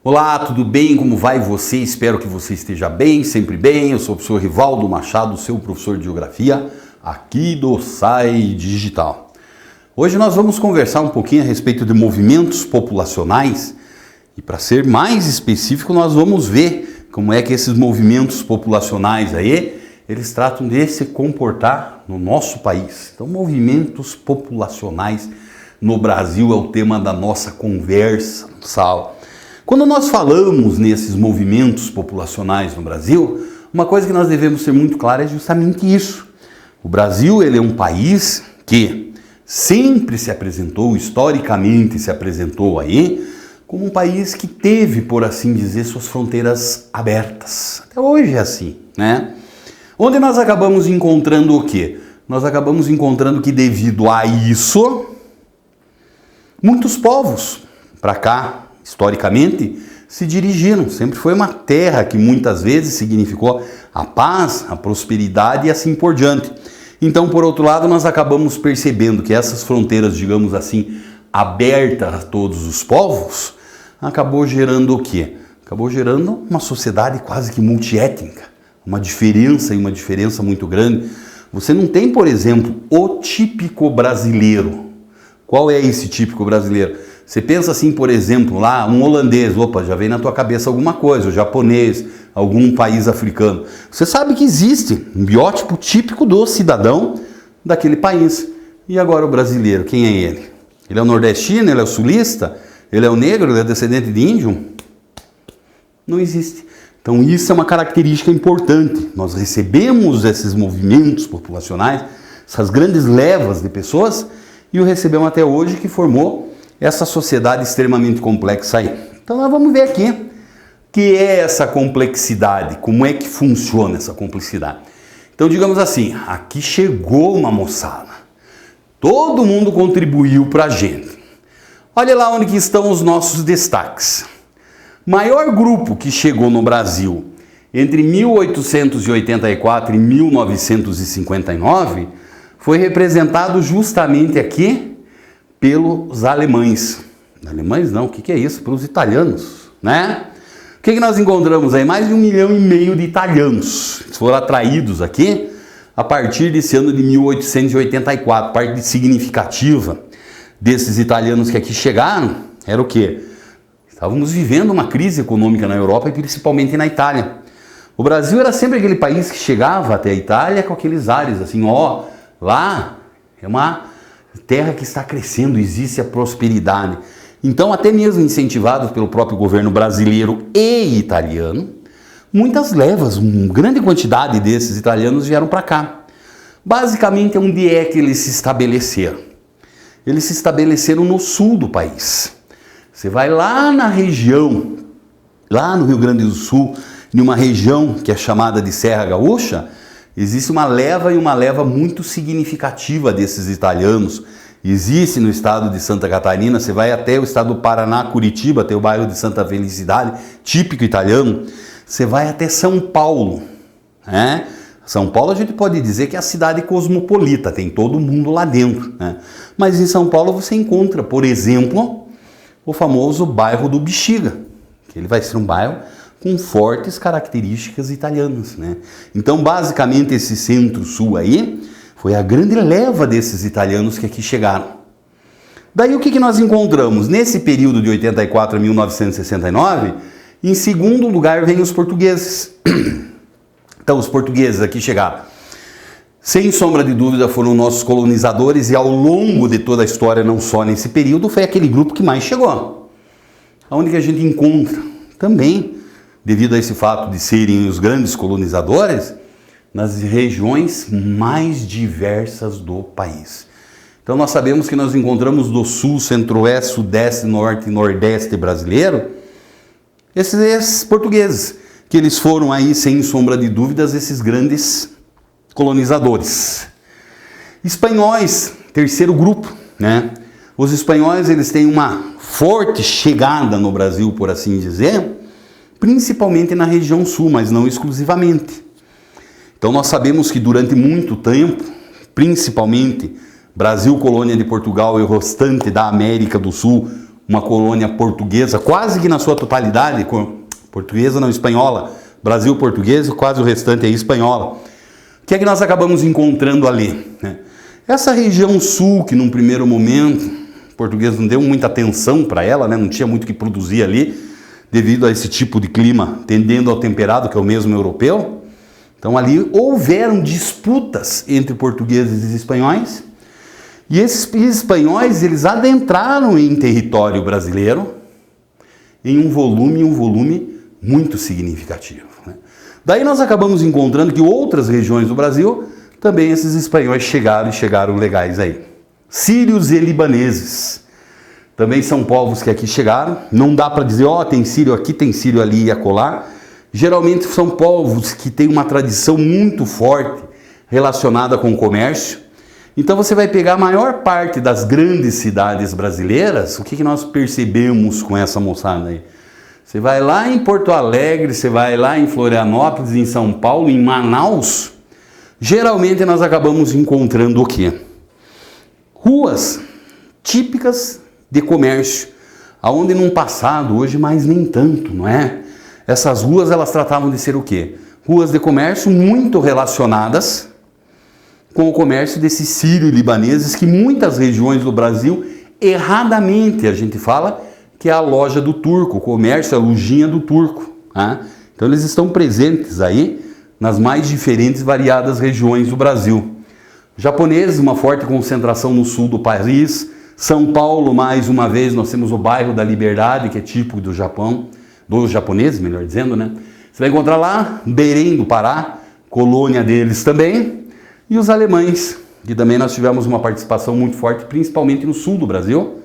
Olá, tudo bem? Como vai você? Espero que você esteja bem, sempre bem. Eu sou o professor Rivaldo Machado, seu professor de Geografia, aqui do SAI Digital. Hoje nós vamos conversar um pouquinho a respeito de movimentos populacionais e, para ser mais específico, nós vamos ver como é que esses movimentos populacionais aí, eles tratam de se comportar no nosso país. Então, movimentos populacionais no Brasil é o tema da nossa conversa no sala. Quando nós falamos nesses movimentos populacionais no Brasil, uma coisa que nós devemos ter muito clara é justamente isso. O Brasil, ele é um país que sempre se apresentou, historicamente se apresentou aí, como um país que teve, por assim dizer, suas fronteiras abertas. Até hoje é assim, né? Onde nós acabamos encontrando o quê? Nós acabamos encontrando que devido a isso, muitos povos para cá, historicamente, se dirigiram. Sempre foi uma terra que muitas vezes significou a paz, a prosperidade e assim por diante. Então, por outro lado, nós acabamos percebendo que essas fronteiras, digamos assim, abertas a todos os povos, acabou gerando o quê? Acabou gerando uma sociedade quase que multiétnica, uma diferença muito grande. Você não tem, por exemplo, o típico brasileiro. Qual é esse típico brasileiro? Você pensa assim, por exemplo, lá, um holandês, opa, já vem na tua cabeça alguma coisa, o japonês, algum país africano. Você sabe que existe um biótipo típico do cidadão daquele país. E agora o brasileiro, quem é ele? Ele é o nordestino, ele é o sulista, ele é o negro, ele é descendente de índio? Não existe. Então isso é uma característica importante. Nós recebemos esses movimentos populacionais, essas grandes levas de pessoas, e o recebemos até hoje, que formou essa sociedade extremamente complexa aí. Então nós vamos ver aqui o que é essa complexidade, como é que funciona essa complexidade. Então digamos assim, aqui chegou uma moçada, todo mundo contribuiu para a gente. Olha lá onde que estão os nossos destaques. Maior grupo que chegou no Brasil entre 1884 e 1959 foi representado justamente aqui pelos alemães. Alemães não, o que é isso? Pelos italianos, né? O que nós encontramos aí? Mais de 1,5 milhão de italianos foram atraídos aqui a partir desse ano de 1884. Parte significativa desses italianos que aqui chegaram era o quê? Estávamos vivendo uma crise econômica na Europa e principalmente na Itália. O Brasil era sempre aquele país que chegava até a Itália com aqueles ares assim, ó, lá é uma terra que está crescendo, existe a prosperidade. Então, até mesmo incentivados pelo próprio governo brasileiro e italiano, muitas levas, uma grande quantidade desses italianos vieram para cá. Basicamente, onde é que eles se estabeleceram? Eles se estabeleceram no sul do país. Você vai lá na região, lá no Rio Grande do Sul, em uma região que é chamada de Serra Gaúcha, existe uma leva e uma leva muito significativa desses italianos. Existe no estado de Santa Catarina, você vai até o estado do Paraná, Curitiba, tem o bairro de Santa Felicidade, típico italiano. Você vai até São Paulo, né? São Paulo a gente pode dizer que é a cidade cosmopolita, tem todo mundo lá dentro, né? Mas em São Paulo você encontra, por exemplo, o famoso bairro do Bexiga, que ele vai ser um bairro com fortes características italianas, né? Então, basicamente, esse centro-sul aí foi a grande leva desses italianos que aqui chegaram. Daí, o que nós encontramos? Nesse período de 84 a 1969, em segundo lugar, vem os portugueses. Então, os portugueses aqui chegaram. Sem sombra de dúvida, foram nossos colonizadores e ao longo de toda a história, não só nesse período, foi aquele grupo que mais chegou. Onde que a gente encontra também, devido a esse fato de serem os grandes colonizadores, nas regiões mais diversas do país. Então nós sabemos que nós encontramos do sul, centro-oeste, sudeste, norte e nordeste brasileiro, esses portugueses, que eles foram aí, sem sombra de dúvidas, esses grandes colonizadores. Espanhóis, terceiro grupo, né? Os espanhóis, eles têm uma forte chegada no Brasil, por assim dizer, principalmente na região sul, mas não exclusivamente. Então nós sabemos que durante muito tempo, principalmente Brasil, colônia de Portugal e o restante da América do Sul, uma colônia portuguesa, quase que na sua totalidade, portuguesa não, espanhola, Brasil português, quase o restante é espanhola. O que é que nós acabamos encontrando ali? Essa região sul, que num primeiro momento, o português não deu muita atenção para ela, né? Não tinha muito o que produzir ali, devido a esse tipo de clima, tendendo ao temperado, que é o mesmo europeu. Então ali houveram disputas entre portugueses e espanhóis, e esses espanhóis, eles adentraram em território brasileiro em um volume muito significativo, né? Daí nós acabamos encontrando que outras regiões do Brasil, também esses espanhóis chegaram legais aí. Sírios e libaneses, também são povos que aqui chegaram. Não dá para dizer, ó, tem sírio aqui, tem sírio ali e acolá. Geralmente são povos que têm uma tradição muito forte relacionada com o comércio. Então você vai pegar a maior parte das grandes cidades brasileiras, o que nós percebemos com essa moçada aí? Você vai lá em Porto Alegre, você vai lá em Florianópolis, em São Paulo, em Manaus, geralmente nós acabamos encontrando o quê? Ruas típicas de comércio, aonde num passado, hoje mais nem tanto, não é? Essas ruas, elas tratavam de ser o quê? Ruas de comércio muito relacionadas com o comércio desses sírio-libaneses, que muitas regiões do Brasil, erradamente a gente fala que é a loja do turco, o comércio, a lojinha do turco, né? Então eles estão presentes aí nas mais diferentes variadas regiões do Brasil. Japoneses, uma forte concentração no sul do país. São Paulo, mais uma vez, nós temos o bairro da Liberdade, que é típico do Japão, dos japoneses, melhor dizendo, né? Você vai encontrar lá Belém do Pará, colônia deles também, e os alemães, que também nós tivemos uma participação muito forte, principalmente no sul do Brasil,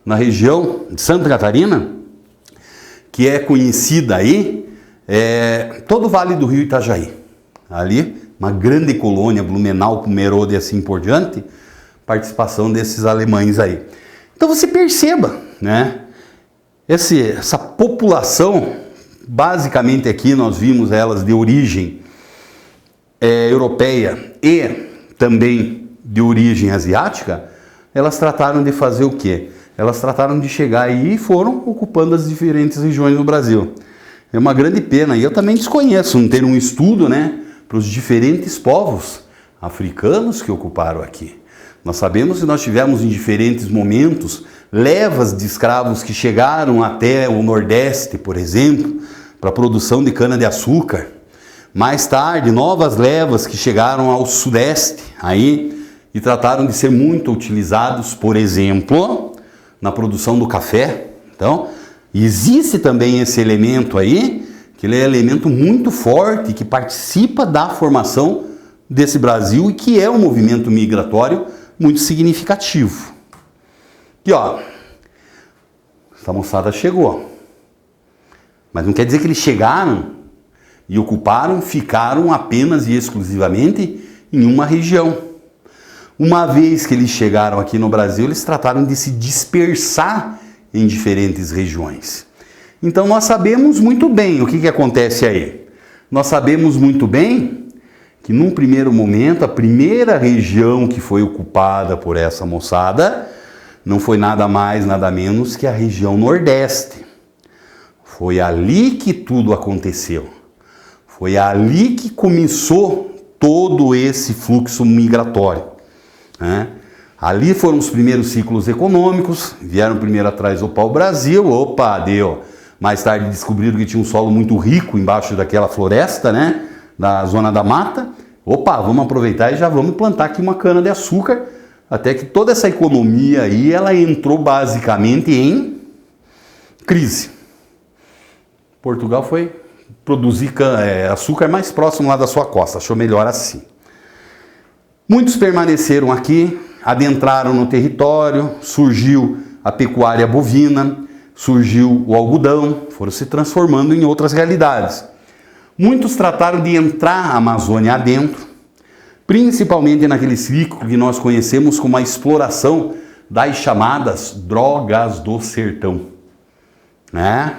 na região de Santa Catarina, que é conhecida aí, todo o Vale do Rio Itajaí. Ali, uma grande colônia, Blumenau, Pomerode e assim por diante, participação desses alemães aí. Então você perceba, né? Essa população, basicamente aqui nós vimos elas de origem europeia e também de origem asiática, elas trataram de fazer o quê? Elas trataram de chegar aí e foram ocupando as diferentes regiões do Brasil. É uma grande pena, e eu também desconheço, não ter um estudo, né, para os diferentes povos africanos que ocuparam aqui. Nós sabemos que nós tivemos em diferentes momentos levas de escravos que chegaram até o Nordeste, por exemplo, para a produção de cana-de-açúcar. Mais tarde, novas levas que chegaram ao Sudeste aí e trataram de ser muito utilizados, por exemplo, na produção do café. Então, existe também esse elemento aí, que ele é um elemento muito forte, que participa da formação desse Brasil e que é um movimento migratório muito significativo. Aqui, ó, essa moçada chegou. Mas não quer dizer que eles chegaram e ocuparam, ficaram apenas e exclusivamente em uma região. Uma vez que eles chegaram aqui no Brasil, eles trataram de se dispersar em diferentes regiões. Então nós sabemos muito bem o que acontece aí. Nós sabemos muito bem que num primeiro momento, a primeira região que foi ocupada por essa moçada não foi nada mais, nada menos que a região Nordeste. Foi ali que tudo aconteceu. Foi ali que começou todo esse fluxo migratório, né? Ali foram os primeiros ciclos econômicos, vieram primeiro atrás do pau-brasil, opa, deu. Mais tarde descobriram que tinha um solo muito rico embaixo daquela floresta, né? Da zona da mata. Opa, vamos aproveitar e já vamos plantar aqui uma cana-de-açúcar, até que toda essa economia aí, ela entrou basicamente em crise. Portugal foi produzir açúcar mais próximo lá da sua costa, achou melhor assim. Muitos permaneceram aqui, adentraram no território, surgiu a pecuária bovina, surgiu o algodão, foram se transformando em outras realidades. Muitos trataram de entrar a Amazônia adentro, principalmente naquele ciclo que nós conhecemos como a exploração das chamadas drogas do sertão, né?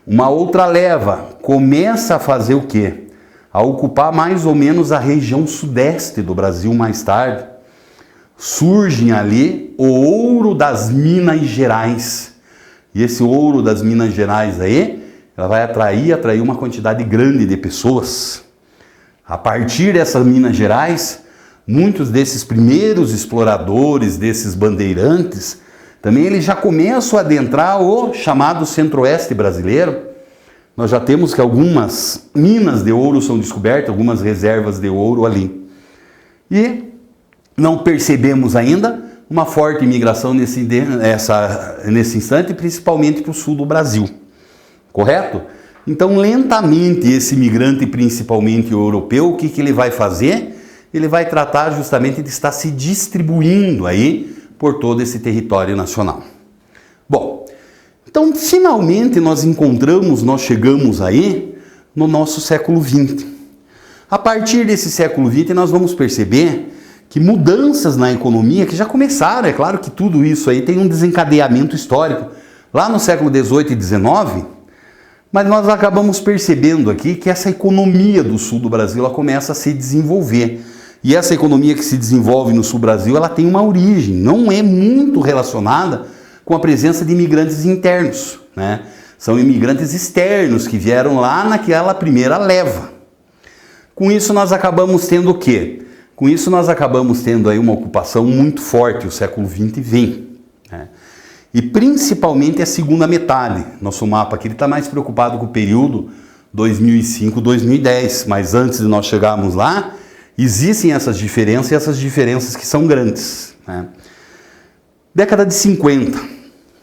Uma outra leva começa a fazer o quê? A ocupar mais ou menos a região sudeste do Brasil mais tarde. Surgem ali o ouro das Minas Gerais. E esse ouro das Minas Gerais aí, ela vai atrair uma quantidade grande de pessoas. A partir dessas Minas Gerais, muitos desses primeiros exploradores, desses bandeirantes, também eles já começam a adentrar o chamado Centro-Oeste brasileiro. Nós já temos que algumas minas de ouro são descobertas, algumas reservas de ouro ali. E não percebemos ainda uma forte imigração nesse instante, principalmente para o sul do Brasil. Correto? Então, lentamente, esse imigrante, principalmente europeu, o que ele vai fazer? Ele vai tratar justamente de estar se distribuindo aí por todo esse território nacional. Bom, então, finalmente nós chegamos aí no nosso século XX. A partir desse século XX, nós vamos perceber que mudanças na economia, que já começaram, é claro que tudo isso aí tem um desencadeamento histórico, lá no século XVIII e XIX, mas nós acabamos percebendo aqui que essa economia do sul do Brasil, ela começa a se desenvolver. E essa economia que se desenvolve no sul do Brasil, ela tem uma origem, não é muito relacionada com a presença de imigrantes internos, né? São imigrantes externos que vieram lá naquela primeira leva. Com isso nós acabamos tendo o quê? Com isso nós acabamos tendo aí uma ocupação muito forte, o século XX vem, né? E principalmente a segunda metade. Nosso mapa aqui está mais preocupado com o período 2005-2010, mas antes de nós chegarmos lá, existem essas diferenças e essas diferenças que são grandes, né? Década de 50,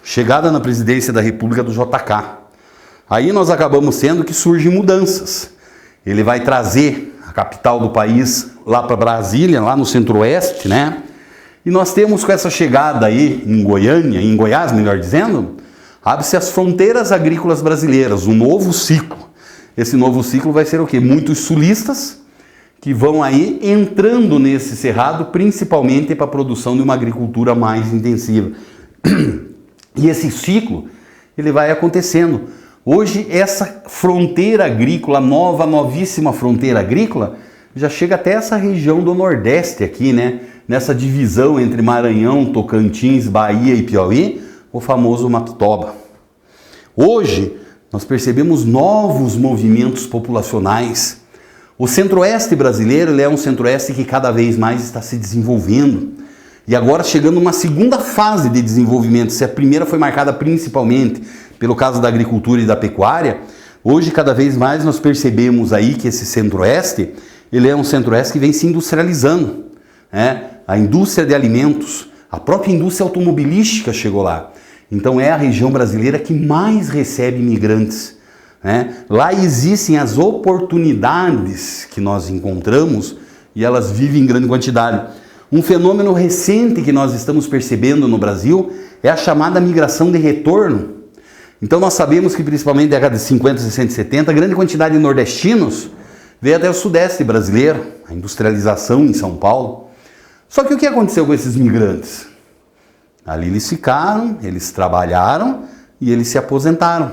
chegada na presidência da República do JK. Aí nós acabamos tendo que surgem mudanças. Ele vai trazer a capital do país lá para Brasília, lá no Centro-Oeste, né? E nós temos com essa chegada aí em Goiânia, em Goiás, melhor dizendo, abre-se as fronteiras agrícolas brasileiras, um novo ciclo. Esse novo ciclo vai ser o quê? Muitos sulistas que vão aí entrando nesse cerrado, principalmente para a produção de uma agricultura mais intensiva. E esse ciclo, ele vai acontecendo. Hoje, essa fronteira agrícola, novíssima fronteira agrícola, já chega até essa região do Nordeste aqui, né? Nessa divisão entre Maranhão, Tocantins, Bahia e Piauí, o famoso Mato Toba. Hoje, nós percebemos novos movimentos populacionais. O Centro-Oeste brasileiro, ele é um Centro-Oeste que cada vez mais está se desenvolvendo. E agora chegando uma segunda fase de desenvolvimento. Se a primeira foi marcada principalmente pelo caso da agricultura e da pecuária, hoje cada vez mais nós percebemos aí que esse Centro-Oeste, ele é um Centro-Oeste que vem se industrializando, né? A indústria de alimentos, a própria indústria automobilística chegou lá. Então é a região brasileira que mais recebe imigrantes, né? Lá existem as oportunidades que nós encontramos e elas vivem em grande quantidade. Um fenômeno recente que nós estamos percebendo no Brasil é a chamada migração de retorno. Então nós sabemos que principalmente na década de 50, 60 e 70, a grande quantidade de nordestinos veio até o sudeste brasileiro, a industrialização em São Paulo. Só que o que aconteceu com esses migrantes? Ali eles ficaram, eles trabalharam e eles se aposentaram.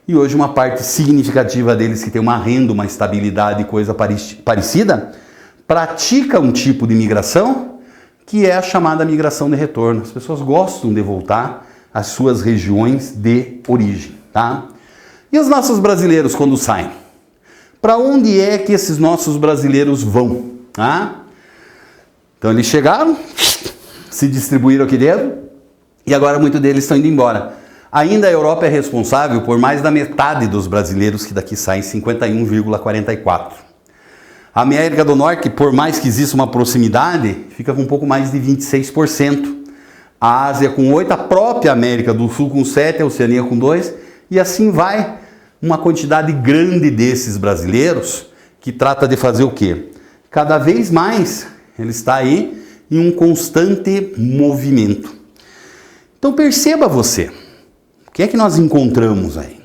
E hoje uma parte significativa deles que tem uma renda, uma estabilidade e coisa parecida, pratica um tipo de migração que é a chamada migração de retorno. As pessoas gostam de voltar às suas regiões de origem, tá? E os nossos brasileiros quando saem? Para onde é que esses nossos brasileiros vão? Tá? Então eles chegaram, se distribuíram aqui dentro e agora muitos deles estão indo embora. Ainda a Europa é responsável por mais da metade dos brasileiros que daqui saem, 51,44%. A América do Norte, por mais que exista uma proximidade, fica com um pouco mais de 26%. A Ásia com 8%, a própria América do Sul com 7%, a Oceania com 2%, e assim vai uma quantidade grande desses brasileiros que trata de fazer o quê? Cada vez mais ele está aí em um constante movimento. Então perceba você, o que é que nós encontramos aí?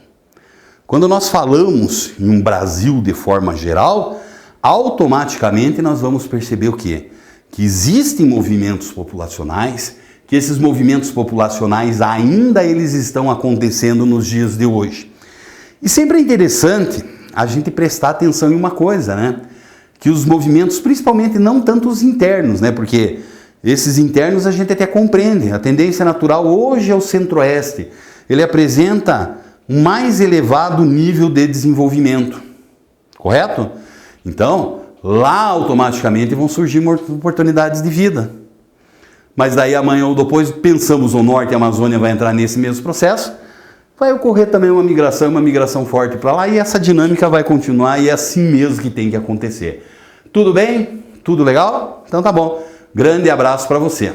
Quando nós falamos em um Brasil de forma geral, automaticamente nós vamos perceber o quê? Que existem movimentos populacionais, que esses movimentos populacionais ainda eles estão acontecendo nos dias de hoje. E sempre é interessante a gente prestar atenção em uma coisa, né? Que os movimentos, principalmente não tanto os internos, né? Porque esses internos a gente até compreende. A tendência natural hoje é o Centro-Oeste, ele apresenta um mais elevado nível de desenvolvimento, correto? Então, lá automaticamente vão surgir oportunidades de vida. Mas daí amanhã ou depois pensamos o norte e a Amazônia vai entrar nesse mesmo processo, vai ocorrer também uma migração forte para lá e essa dinâmica vai continuar e é assim mesmo que tem que acontecer. Tudo bem? Tudo legal? Então tá bom. Grande abraço para você.